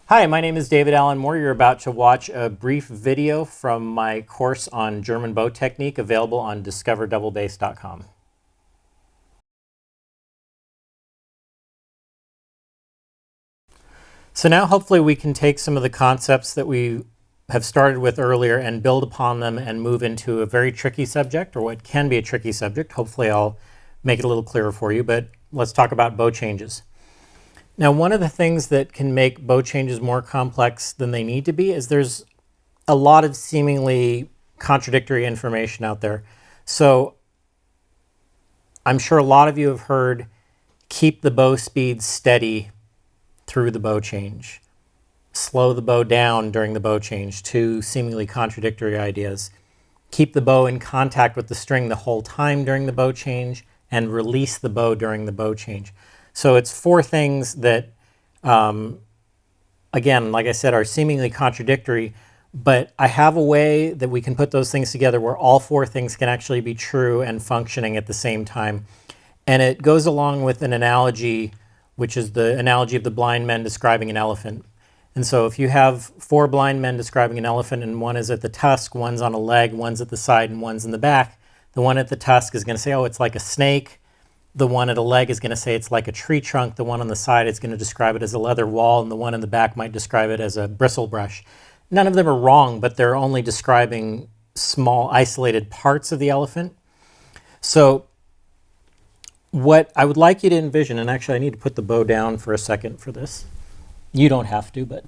Hi, my name is David Allen Moore. You're about to watch a brief video from my course on German bow technique available on discoverdoublebass.com. So now hopefully we can take some of the concepts that we have started with earlier and build upon them and move into a very tricky subject, or what can be a tricky subject. Hopefully I'll make it a little clearer for you, but let's talk about bow changes. Now, one of the things that can make bow changes more complex than they need to be is there's a lot of seemingly contradictory information out there. So I'm sure a lot of you have heard keep the bow speed steady through the bow change. Slow the bow down during the bow change. Two seemingly contradictory ideas. Keep the bow in contact with the string the whole time during the bow change, and release the bow during the bow change. So it's four things that, again, like I said, are seemingly contradictory, but I have a way that we can put those things together where all four things can actually be true and functioning at the same time. And it goes along with an analogy, which is the analogy of the blind men describing an elephant. And so if you have four blind men describing an elephant, and one is at the tusk, one's on a leg, one's at the side, and one's in the back, the one at the tusk is going to say, oh, it's like a snake. The one at a leg is going to say it's like a tree trunk. The one on the side is going to describe it as a leather wall, and the one in the back might describe it as a bristle brush. None of them are wrong, but they're only describing small, isolated parts of the elephant. So what I would like you to envision, and actually I need to put the bow down for a second for this. You don't have to, but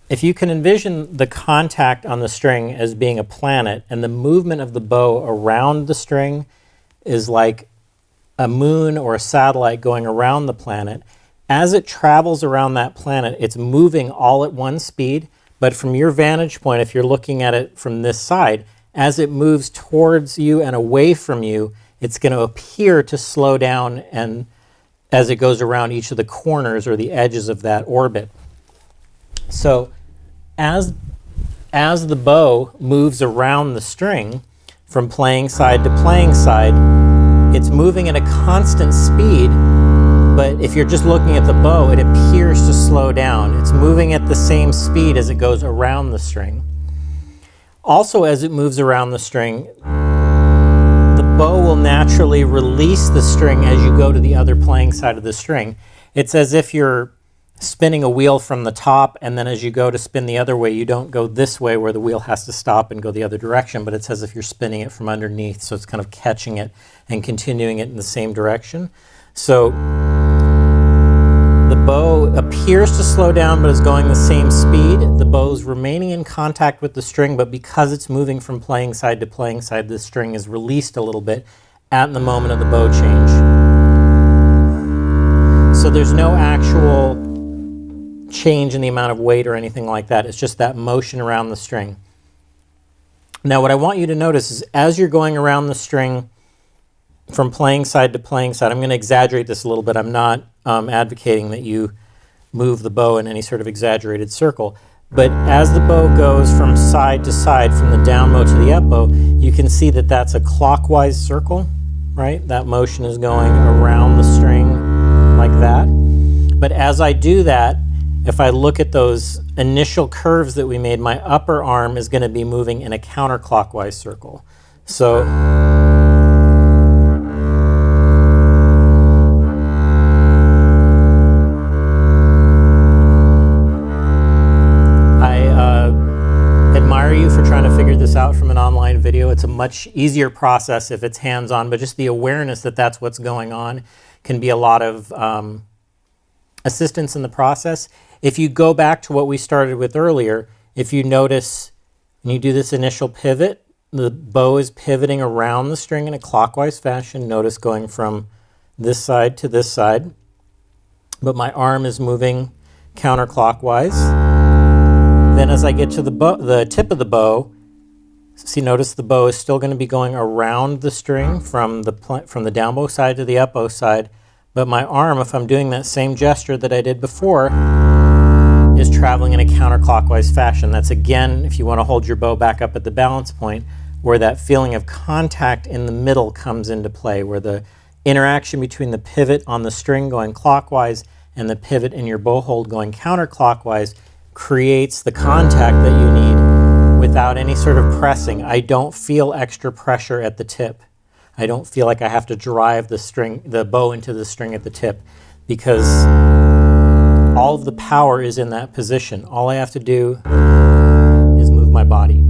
if you can envision the contact on the string as being a planet, and the movement of the bow around the string is like a moon or a satellite going around the planet. As it travels around that planet, it's moving all at one speed, but from your vantage point, if you're looking at it from this side, as it moves towards you and away from you, it's going to appear to slow down and as it goes around each of the corners or the edges of that orbit. So as the bow moves around the string from playing side to playing side, it's moving at a constant speed, but if you're just looking at the bow, it appears to slow down. It's moving at the same speed as it goes around the string. Also, as it moves around the string, the bow will naturally release the string as you go to the other playing side of the string. It's as if you're spinning a wheel from the top, and then as you go to spin the other way, you don't go this way where the wheel has to stop and go the other direction, but it's as if you're spinning it from underneath, so it's kind of catching it and continuing it in the same direction. So the bow appears to slow down but is going the same speed. The bow's remaining in contact with the string, but because it's moving from playing side to playing side, the string is released a little bit at the moment of the bow change. So there's no actual change in the amount of weight or anything like that. It's just that motion around the string. Now what I want you to notice is as you're going around the string from playing side to playing side, I'm going to exaggerate this a little bit. I'm not advocating that you move the bow in any sort of exaggerated circle, but as the bow goes from side to side, from the down bow to the up bow, you can see that that's a clockwise circle, right? That motion is going around the string like that. But as I do that, if I look at those initial curves that we made, my upper arm is going to be moving in a counterclockwise circle. So I admire you for trying to figure this out from an online video. It's a much easier process if it's hands-on, but just the awareness that that's what's going on can be a lot of assistance in the process. If you go back to what we started with earlier, if you notice when you do this initial pivot, the bow is pivoting around the string in a clockwise fashion. Notice going from this side to this side, but my arm is moving counterclockwise. Then as I get to the tip of the bow, see, notice the bow is still going to be going around the string from the down bow side to the up bow side, but my arm, if I'm doing that same gesture that I did before, is traveling in a counterclockwise fashion. That's again, if you want to hold your bow back up at the balance point, where that feeling of contact in the middle comes into play, where the interaction between the pivot on the string going clockwise and the pivot in your bow hold going counterclockwise creates the contact that you need without any sort of pressing. I don't feel extra pressure at the tip. I don't feel like I have to drive the bow into the string at the tip, because all of the power is in that position. All I have to do is move my body.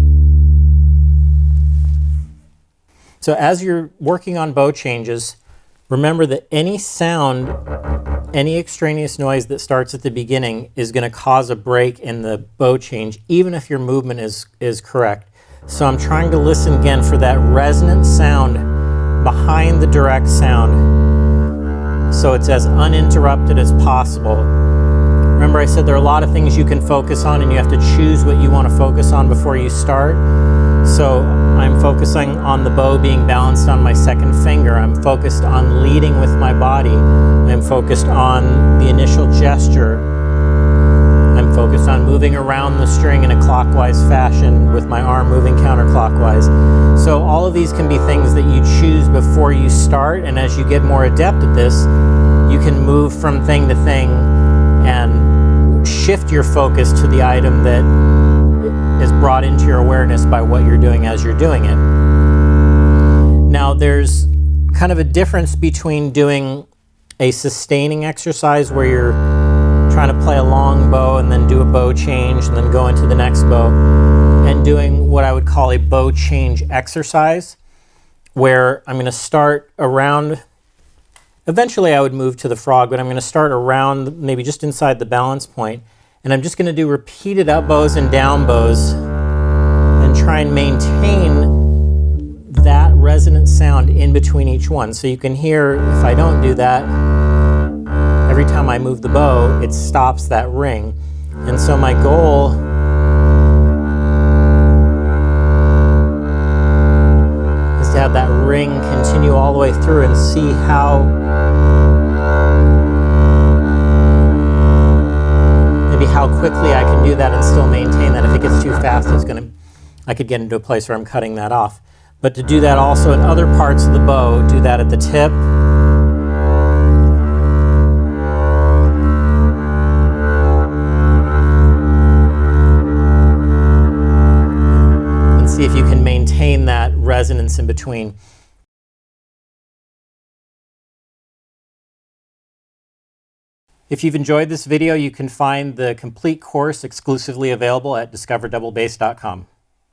So as you're working on bow changes, remember that any sound, any extraneous noise that starts at the beginning is going to cause a break in the bow change, even if your movement is correct. So I'm trying to listen again for that resonant sound behind the direct sound, so it's as uninterrupted as possible. Remember, I said there are a lot of things you can focus on, and you have to choose what you want to focus on before you start. So I'm focusing on the bow being balanced on my second finger. I'm focused on leading with my body. I'm focused on the initial gesture. I'm focused on moving around the string in a clockwise fashion with my arm moving counterclockwise. So all of these can be things that you choose before you start, and as you get more adept at this, you can move from thing to thing and shift your focus to the item that is brought into your awareness by what you're doing as you're doing it. Now, there's kind of a difference between doing a sustaining exercise where you're trying to play a long bow and then do a bow change and then go into the next bow, and doing what I would call a bow change exercise, where I'm going to start around, eventually I would move to the frog, but I'm going to start around maybe just inside the balance point, and I'm just going to do repeated up bows and down bows and try and maintain that resonant sound in between each one. So you can hear, if I don't do that, every time I move the bow, it stops that ring. And so my goal is to have that ring continue all the way through and see how quickly I can do that and still maintain that. If it gets too fast, I could get into a place where I'm cutting that off. But to do that also in other parts of the bow, do that at the tip, and see if you can maintain that resonance in between. If you've enjoyed this video, you can find the complete course exclusively available at discoverdouble bass.com.